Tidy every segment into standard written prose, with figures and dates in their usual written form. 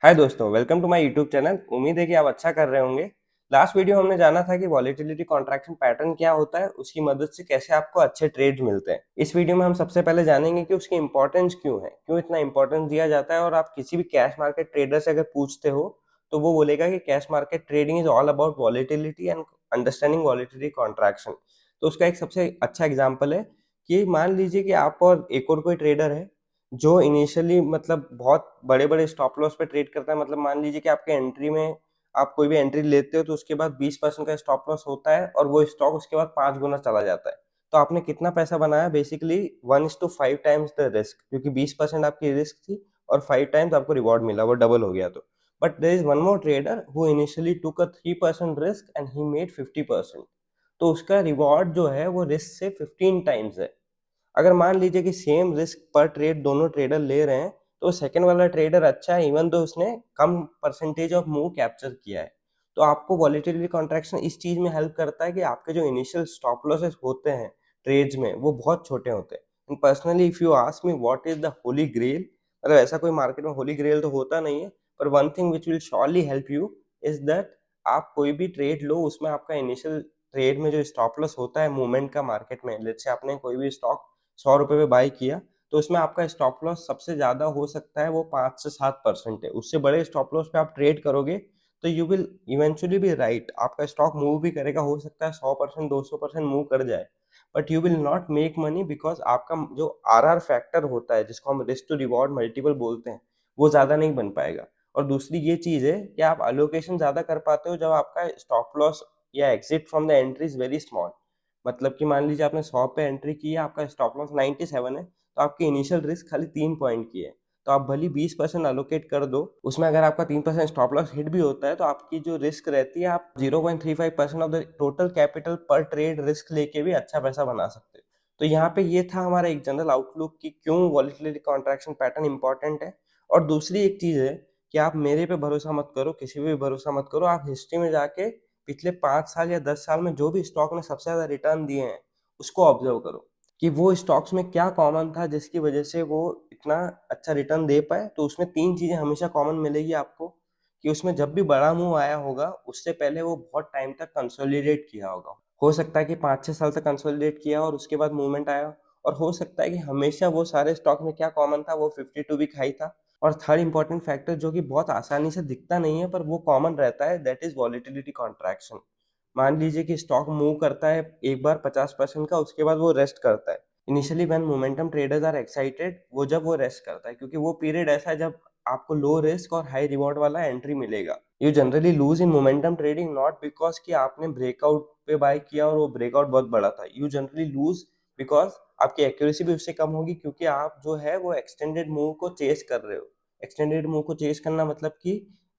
हाय दोस्तों, welcome to my YouTube channel. उम्मीद है कि आप अच्छा कर रहे होंगे। लास्ट वीडियो हमने जाना था कि वॉलेटिलिटी कॉन्ट्रैक्शन पैटर्न क्या होता है, उसकी मदद से कैसे आपको अच्छे ट्रेड्स मिलते हैं। इस वीडियो में हम सबसे पहले जानेंगे कि उसकी इंपॉर्टेंस क्यों है, क्यों इतना इंपॉर्टेंस दिया जाता है। और आप किसी भी कैश मार्केट ट्रेडर से अगर पूछते हो तो वो बोलेगा कि cash market trading is all about volatility and understanding volatility contraction. तो उसका एक सबसे अच्छा एग्जाम्पल है कि मान लीजिए कि आप और एक और कोई ट्रेडर है जो इनिशियली मतलब बहुत बड़े-बड़े स्टॉप लॉस पे ट्रेड करता है। मतलब मान लीजिए कि आपके एंट्री में आप कोई भी एंट्री लेते हो तो उसके बाद 20% का स्टॉप लॉस होता है और वो स्टॉक उसके बाद 5 गुना चला जाता है। तो आपने कितना पैसा बनाया? बेसिकली 1:5 टाइम्स द रिस्क, क्योंकि 20% आपकी रिस्क थी और 5 टाइम्स आपको रिवॉर्ड मिला, वो डबल हो गया तो। But there is one more trader who initially took a 3% risk and he made 50%। तो उसका रिवॉर्ड जो है वो रिस्क से 15 टाइम्स है। अगर मान लीजिए कि सेम रिस्क पर ट्रेड दोनों ट्रेडर ले रहे हैं तो सेकंड वाला ट्रेडर अच्छा है, इवन दो उसने कम परसेंटेज ऑफ मूव कैप्चर किया है। तो आपको वॉलेटिलिटी कॉन्ट्रैक्शन इस चीज में हेल्प करता है कि आपके जो इनिशियल स्टॉप लॉसेस होते हैं ट्रेड्स में वो बहुत छोटे होते हैं। And personally if you ask me what is the holy grail, मतलब ऐसा कोई मार्केट में होली ग्रेल तो होता नहीं है, पर one thing which will surely help you is that आप कोई भी ट्रेड लो उसमें आपका इनिशियल ट्रेड में जो स्टॉप लॉस होता है मूवमेंट का मार्केट में, लेट्स से आपने कोई भी स्टॉक 100 रुपए पे बाई किया तो उसमें आपका स्टॉप लॉस सबसे ज्यादा हो सकता है वो 5 से 7% है। उससे बड़े स्टॉप लॉस पे आप ट्रेड करोगे तो you will eventually B right, आपका स्टॉक मूव भी करेगा, हो सकता है 100% 200% मूव कर जाए, but you will not make money because आपका जो आर फैक्टर होता है जिसको हम रिस्क टू रिवॉर्ड मल्टीपल बोलते हैं वो ज्यादा नहीं बन पाएगा। और दूसरी ये चीज है कि आप अलोकेशन ज्यादा कर पाते हो जब आपका स्टॉप लॉस या exit from the entry is very small. मतलब कि मान लीजिए आपने 100 पे एंट्री की है, आपका स्टॉप लॉस 97 है, तो आपकी इनिशियल रिस्क खाली 3 पॉइंट की है। तो आप भली 20% अलोकेट कर दो, उसमें अगर आपका 3% स्टॉप लॉस हिट भी होता है तो आपकी जो रिस्क रहती है आप 0.35% ऑफ द टोटल कैपिटल पर ट्रेड रिस्क लेके भी अच्छा पैसा बना सकते हो। तो यहाँ पे ये था हमारा एक जनरल आउटलुक कि क्यों वॉलेटिलिटी कॉन्ट्रैक्शन पैटर्न इंपॉर्टेंट है। और दूसरी एक चीज है कि आप मेरे पे भरोसा मत करो, किसी पे भी भरोसा मत करो, आप हिस्ट्री में जाके पिछले 5 साल या 10 साल में जो भी स्टॉक ने सबसे ज्यादा रिटर्न दिए हैं उसको ऑब्जर्व करो कि वो स्टॉक्स में क्या कॉमन था जिसकी वजह से वो इतना अच्छा रिटर्न दे पाए। तो उसमें 3 चीजें हमेशा कॉमन मिलेगी आपको कि उसमें जब भी बड़ा मूव आया होगा उससे पहले वो बहुत टाइम तक कंसोलिडेट किया होगा। हो सकता है कि 5-6 साल तक कंसोलिडेट किया और उसके बाद मूवमेंट आया, और हो सकता है कि हमेशा वो सारे स्टॉक में क्या कॉमन था, वो 52 वीक हाई था। और थर्ड इंपॉर्टेंट फैक्टर जो कि बहुत आसानी से दिखता नहीं है पर वो कॉमन रहता है, दैट इज वॉलेटिलिटी कॉन्ट्रैक्शन। मान लीजिए कि स्टॉक मूव करता है एक बार 50% का, उसके बाद वो रेस्ट करता है। Initially when momentum traders are excited, वो जब वो रेस्ट करता है क्योंकि वो पीरियड ऐसा है जब आपको लो रिस्क और हाई रिवॉर्ड वाला एंट्री मिलेगा। You generally lose in momentum trading not because कि आपने ब्रेकआउट पे बाय किया और वो ब्रेकआउट बहुत बड़ा था, यू जनरली लूज बिकॉज आपकी एक्यूरेसी भी उससे कम होगी क्योंकि आप जो है वो एक्सटेंडेड मूव को चेस कर रहे हो। एक्सटेंडेड मूव को चेस करना मतलब कि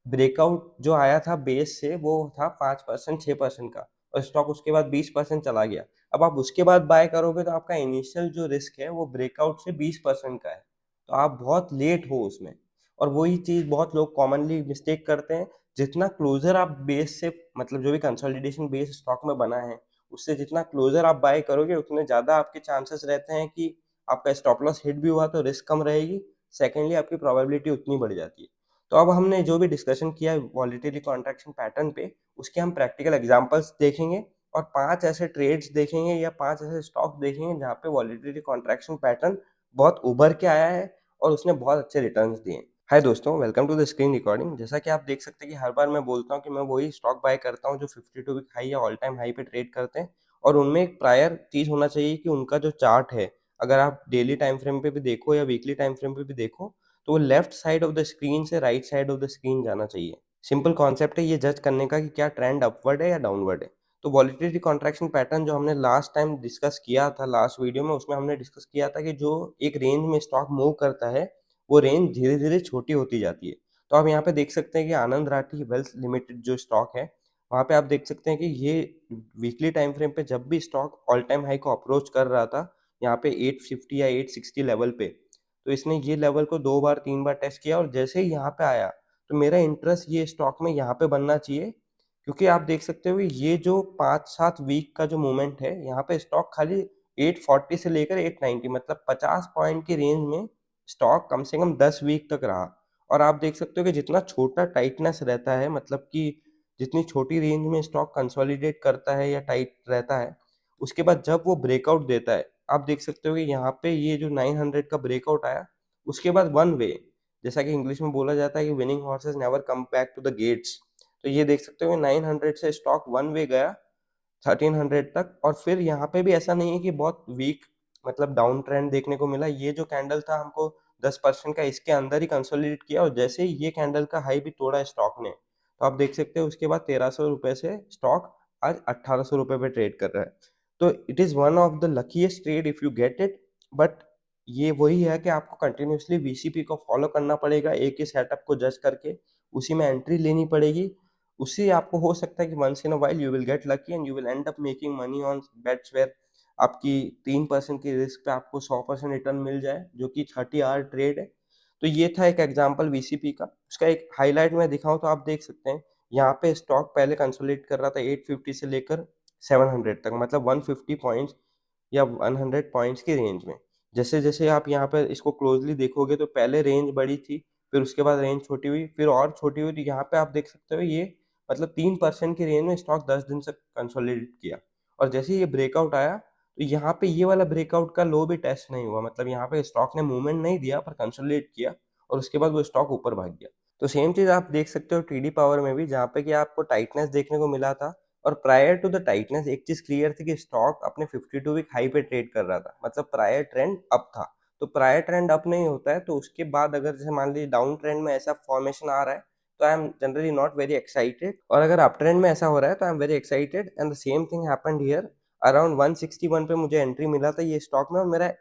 ब्रेकआउट जो आया था बेस से वो था 5% 6% का और स्टॉक उसके बाद 20% चला गया। अब आप उसके बाद बाय करोगे तो आपका इनिशियल जो रिस्क है वो ब्रेकआउट से 20% का है, तो आप बहुत लेट हो उसमें। और वही चीज बहुत लोग कॉमनली मिस्टेक करते हैं, जितना क्लोजर आप बेस से, मतलब जो भी कंसोलिडेशन बेस स्टॉक में बना है उससे जितना क्लोजर आप बाय करोगे उतने ज्यादा आपके चांसेस रहते हैं कि आपका स्टॉप लॉस हिट भी हुआ तो रिस्क कम रहेगी। सेकेंडली आपकी प्रोबेबिलिटी उतनी बढ़ जाती है। तो अब हमने जो भी डिस्कशन किया है वॉलेटिलिटी कॉन्ट्रैक्शन पैटर्न पे, उसके हम प्रैक्टिकल एग्जांपल्स देखेंगे और 5 ऐसे ट्रेड्स देखेंगे या 5 ऐसे स्टॉक देखेंगे जहाँ पे वॉलेटिलिटी कॉन्ट्रैक्शन पैटर्न बहुत उभर के आया है और उसने बहुत अच्छे रिटर्न्स दिए हैं। हाय दोस्तों, welcome to the screen recording. जैसा कि आप देख सकते हैं कि हर बार मैं बोलता हूँ कि मैं वही स्टॉक बाय करता हूँ जो 52 वीक हाई या ऑल टाइम हाई पे ट्रेड करते हैं। और उनमें एक प्रायर चीज होना चाहिए कि उनका जो चार्ट है, अगर आप डेली टाइम फ्रेम पे भी देखो या वीकली टाइम फ्रेम पे भी देखो, तो वो left side of the screen से right side of the screen जाना चाहिए। सिंपल कॉन्सेप्ट है ये जज करने का कि क्या ट्रेंड अपवर्ड है या डाउनवर्ड है। तो वॉलेटिलिटी कॉन्ट्रैक्शन पैटर्न जो हमने लास्ट टाइम डिस्कस किया था, लास्ट वीडियो में, उसमें हमने डिस्कस किया था कि जो एक रेंज में स्टॉक मूव करता है वो रेंज धीरे धीरे छोटी होती जाती है। तो आप यहाँ पे देख सकते हैं कि आनंद राठी वेल्थ लिमिटेड जो स्टॉक है, वहाँ पे आप देख सकते हैं कि ये वीकली टाइम फ्रेम पे जब भी स्टॉक ऑल टाइम हाई को अप्रोच कर रहा था, यहाँ पे 850 या 860 लेवल पे, तो इसने ये लेवल को 2 बार 3 बार टेस्ट किया और जैसे ही यहाँ पे आया तो मेरा इंटरेस्ट ये स्टॉक में यहाँ पे बनना चाहिए। क्योंकि आप देख सकते हो ये जो 5-7 वीक का जो मूवमेंट है, यहाँ पे स्टॉक खाली 840 से लेकर 890, मतलब 50 पॉइंट की रेंज में स्टॉक कम से कम 10 वीक तक रहा। और आप देख सकते हो कि जितना छोटा टाइटनेस रहता है, मतलब कि जितनी छोटी रेंज में स्टॉक कंसोलिडेट करता है या टाइट रहता है, उसके बाद जब वो ब्रेकआउट देता है, आप देख सकते हो कि यहाँ पे ये जो 900 का ब्रेकआउट आया, उसके बाद वन वे, जैसा कि इंग्लिश में बोला जाता है कि winning horses never come back to the gates. तो ये देख सकते हो कि 900 से स्टॉक वन वे गया 1300 तक, और फिर यहाँ पे भी ऐसा नहीं है कि बहुत वीक मतलब डाउन ट्रेंड देखने को मिला। ये जो कैंडल था हमको 10% का, इसके अंदर ही कंसोलिडेट किया, और जैसे ही ये कैंडल का हाई भी तोड़ा स्टॉक ने, तो आप देख सकते हो उसके बाद 1300 रुपए से स्टॉक आज 1800 रुपए पे ट्रेड कर रहा है। तो it is one of the luckiest trade if you get it. But ये वही है कि आपको कंटिन्यूसली वीसीपी को फॉलो करना पड़ेगा, एक ही सेटअप को जज करके उसी में एंट्री लेनी पड़ेगी। उससे आपको हो सकता है कि once in a while you will get lucky and you will end up making money on bets where आपकी 3% की रिस्क पे आपको 100% रिटर्न मिल जाए, जो कि 30 आवर ट्रेड है। तो ये था एक एग्जांपल वीसीपी का। उसका एक हाईलाइट मैं दिखाऊं तो आप देख सकते हैं यहाँ पे स्टॉक पहले कंसोलिडेट कर रहा था 850 से लेकर 700 तक, मतलब 150 पॉइंट्स या 100 पॉइंट्स की रेंज में। जैसे जैसे आप यहाँ पर इसको क्लोजली देखोगे तो पहले रेंज बड़ी थी, फिर उसके बाद रेंज छोटी हुई, फिर और छोटी हुई। तो यहाँ पे आप देख सकते हो ये मतलब 3% की रेंज में स्टॉक 10 दिन से कंसोलिडेट किया, और जैसे ही ये ब्रेकआउट आया, तो यहाँ पे ये वाला ब्रेकआउट का लो भी टेस्ट नहीं हुआ, मतलब यहाँ पे स्टॉक ने मूवमेंट नहीं दिया पर कंसोलिडेट किया, और उसके बाद वो स्टॉक ऊपर भाग गया। तो सेम चीज आप देख सकते हो टीडी पावर में भी, जहाँ पे कि आपको टाइटनेस देखने को मिला था, और प्रायर टू द टाइटनेस एक चीज क्लियर थी कि स्टॉक अपने 52 वीक हाई पे ट्रेड कर रहा था, मतलब प्रायर ट्रेंड अप था। तो प्रायर ट्रेंड अप नहीं होता है, तो उसके बाद अगर जैसे मान लीजिए डाउन ट्रेंड में ऐसा फॉर्मेशन आ रहा है, तो I am generally not very excited, और अगर अप ट्रेंड में ऐसा हो रहा है तो I am very excited. And the same thing happened here. Around 161 पे मुझे एंट्री मिला था ये स्टॉक में, और मेरा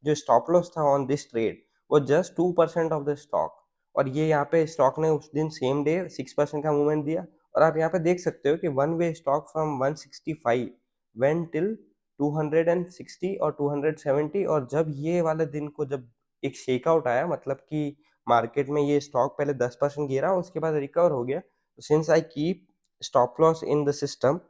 जो स्टॉप लॉस था ऑन दिस ट्रेड वो जस्ट 2% ऑफ द स्टॉक। और ये यहाँ पे स्टॉक ने उस दिन सेम डे 6% का मूवमेंट दिया, और आप यहाँ पे देख सकते हो कि one way stock from 165 went till 260 और 270, और जब ये वाले दिन को जब एक शेकआउट आया, मतलब कि मार्केट में ये स्टॉक पहले 10% गिरा, उसके बाद रिकवर हो गया। तो since I keep stop loss in the system,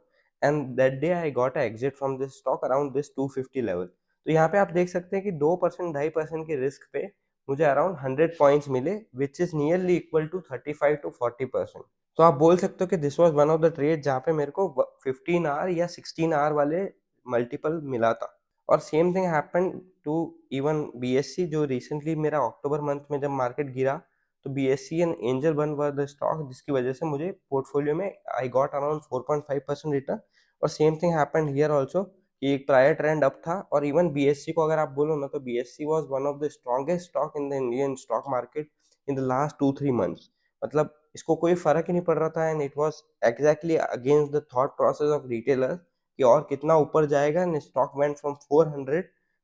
and that day I got a exit from this stock around this 250 level. तो यहाँ पे आप देख सकते हैं कि 2% 2.5% की रिस्क पे मुझे अराउंड 100 पॉइंट्स मिले, which is nearly equal to 35 to 40%। तो आप बोल सकते हो कि this was one of the trade जहाँ पे मेरे को 15 आवर या 16 आवर वाले मल्टीपल मिला था। और same thing happen to even BSC, जो रिसेंटली मेरा अक्टूबर मंथ में जब मार्केट गिरा, तो BSC and Angel One were the stock जिसकी वजह से मुझे पोर्टफोलियो में आई गॉट अराउंड 4.5% रिटर्न। और same thing happened here also कि एक प्रायर ट्रेंड अप था, और इवन बीएससी को अगर आप बोलो ना, तो BSc was one of the strongest stock in the Indian stock market in the last 2-3 months. मतलब इसको कोई फर्क ही नहीं पड़ रहा था, and it was exactly against the thought process of retailer कि और कितना ऊपर जाएगा, and stock went from 400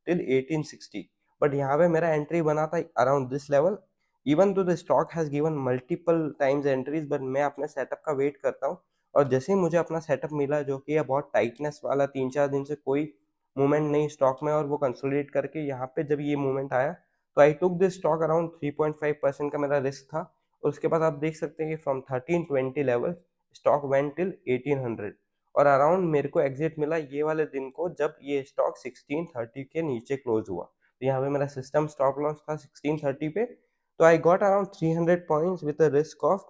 till 1860। But यहाँ पे मेरा एंट्री बना था अराउंड दिस लेवल। इवन तो the stock has given multiple times entries, but मैं अपने सेटअप का वेट करता हूँ। और जैसे ही मुझे अपना सेटअप मिला, जो कि बहुत टाइटनेस वाला, 3-4 दिन से कोई मूवमेंट नहीं स्टॉक में, और वो कंसोलिडेट करके यहाँ पे जब ये मूवमेंट आया, तो आई टुक दिस स्टॉक अराउंड 3.5% का मेरा रिस्क था। और उसके बाद आप देख सकते हैं कि from 1320 level stock went till 1800, और अराउंड मेरे को एग्जिट मिला ये वाले दिन को जब ये स्टॉक 1630 के नीचे क्लोज हुआ। तो यहाँ पे मेरा सिस्टम स्टॉप लॉस था 1630 पे। तो आई got around 300 points with a risk of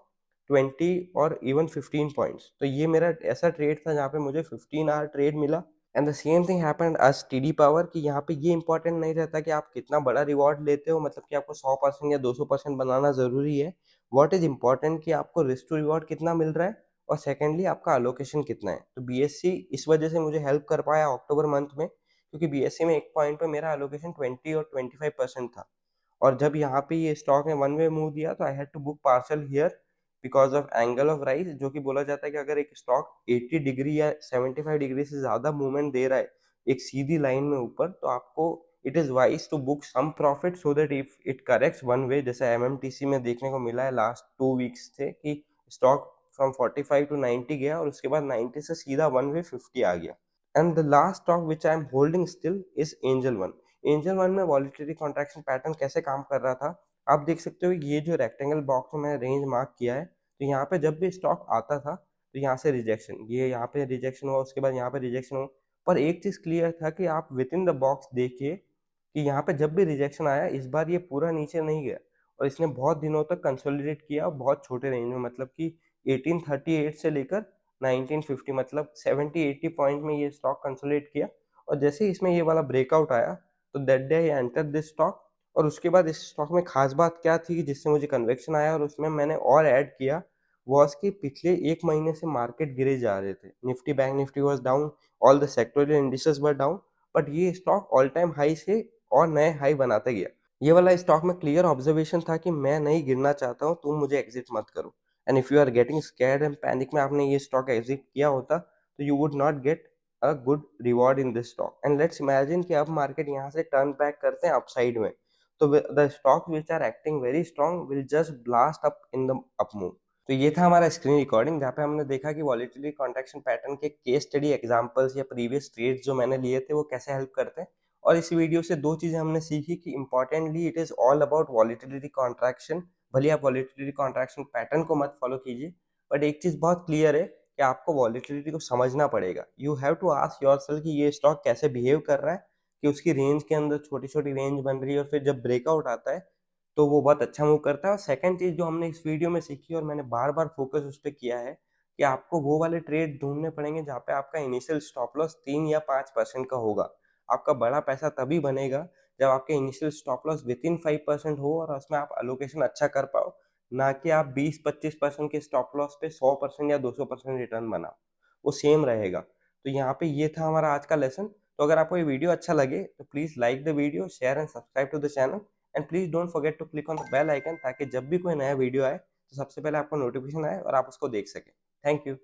20 और इवन 15 पॉइंट्स। तो ये मेरा ऐसा ट्रेड था जहाँ पे मुझे 15 आवर ट्रेड मिला। And the same thing happened as TD Power, कि यहाँ पे ये इंपॉर्टेंट नहीं रहता कि आप कितना बड़ा रिवॉर्ड लेते हो, मतलब कि आपको 100% या 200% बनाना जरूरी है। व्हाट इज इंपॉर्टेंट कि आपको रिस्क टू रिवॉर्ड कितना मिल रहा है, और सेकेंडली आपका अलोकेशन कितना है। तो बीएससी इस वजह से मुझे हेल्प कर पाया अक्टूबर मंथ में, क्योंकि बीएससी में एक पॉइंट पे मेरा अलोकेशन 20 और 25% था। और जब यहाँ पे ये स्टॉक ने वन वे मूव दिया, तो I had to book parcel here because of angle of rise, जो कि बोला जाता है कि अगर एक स्टॉक 80 डिग्री या 75 डिग्री से ज्यादा मूवमेंट दे रहा है एक सीधी लाइन में ऊपर, तो आपको it is wise to book some profit so that if it corrects one way, जैसे एमएमटीसी में देखने को मिला है लास्ट 2 वीक्स से कि स्टॉक फ्रॉम 45 टू 90 गया, और उसके बाद 90 से सीधा वन वे 50 आ गया। And the last stock which I am holding still is angel one. Angel one में वॉलेटिलिटी कॉन्ट्रैक्शन पैटर्न कैसे काम कर रहा था, आप देख सकते हो ये जो रेक्टेंगल बॉक्स में मैंने रेंज मार्क किया है, तो यहाँ पे जब भी स्टॉक आता था तो यहाँ से रिजेक्शन, ये यहाँ पे रिजेक्शन हुआ, उसके बाद यहाँ पे रिजेक्शन हुआ। पर एक चीज क्लियर था कि आप विद इन द बॉक्स देखिए कि यहाँ पे जब भी रिजेक्शन आया, इस बार ये पूरा नीचे नहीं गया, और इसने बहुत दिनों तक कंसोलिडेट किया, बहुत छोटे रेंज में, मतलब कि 1838 से लेकर 1950, मतलब 70-80 पॉइंट में ये स्टॉक कंसोलिडेट किया। और जैसे ही इसमें ये वाला ब्रेकआउट आया तो that day I enter this stock. और उसके बाद इस स्टॉक में खास बात क्या थी जिससे मुझे कन्विक्शन आया और उसमें मैंने और ऐड किया, वॉज कि पिछले एक महीने से मार्केट गिरे जा रहे थे, Nifty bank Nifty was down, all the sectoral indices were down, but ये स्टॉक ऑल टाइम हाई से और नए हाई बनाते गया। ये वाला स्टॉक में क्लियर ऑब्जर्वेशन था कि मैं नहीं गिरना चाहता हूँ, तुम मुझे एग्जिट मत करो। And if you are getting scared and panic में आपने ये स्टॉक एग्जिट किया होता तो you would not get a good reward in this stock. And let's imagine कि अब मार्केट यहाँ से टर्न बैक करते हैं अपसाइड में, तो the stock which are acting very strong will just blast up in the up move. तो ये था हमारा स्क्रीन रिकॉर्डिंग जहाँ पे हमने देखा कि वॉलेटिलिटी कॉन्ट्रैक्शन पैटर्न के केस स्टडी एग्जांपल्स या प्रीवियस ट्रेड्स जो मैंने लिए थे वो कैसे हेल्प करते हैं। और इस वीडियो से दो चीजें हमने सीखी कि importantly it is all about volatility contraction. भले आप वॉलेटिलिटी कॉन्ट्रैक्शन पैटर्न को मत फॉलो कीजिए, बट एक चीज बहुत क्लियर है कि आपको वॉलेटिलिटी को समझना पड़ेगा। You have to ask yourself कि ये स्टॉक कैसे बिहेव कर रहा है, कि उसकी रेंज के अंदर छोटी छोटी रेंज बन रही है और फिर जब ब्रेकआउट आता है तो वो बहुत अच्छा मूव करता है। और सेकंड चीज जो हमने इस वीडियो में सीखी और मैंने बार बार फोकस उस पर किया है कि आपको वो वाले ट्रेड ढूंढने पड़ेंगे जहाँ पे आपका इनिशियल स्टॉप लॉस 3 या 5% का होगा। आपका बड़ा पैसा तभी बनेगा जब आपके initial stop loss with in 5% हो और उसमें आप अलोकेशन अच्छा कर पाओ, ना कि आप 20-25% के स्टॉप लॉस पे 100% या 200% रिटर्न बनाओ, वो सेम रहेगा। तो यहाँ पे ये था हमारा आज का लेसन। तो अगर आपको ये वीडियो अच्छा लगे तो please like the video, share and subscribe to the channel, and please don't forget to click on the bell icon ताकि जब भी कोई नया वीडियो आए तो सबसे पहले आपको नोटिफिकेशन आए और आप उसको देख सकें। Thank you.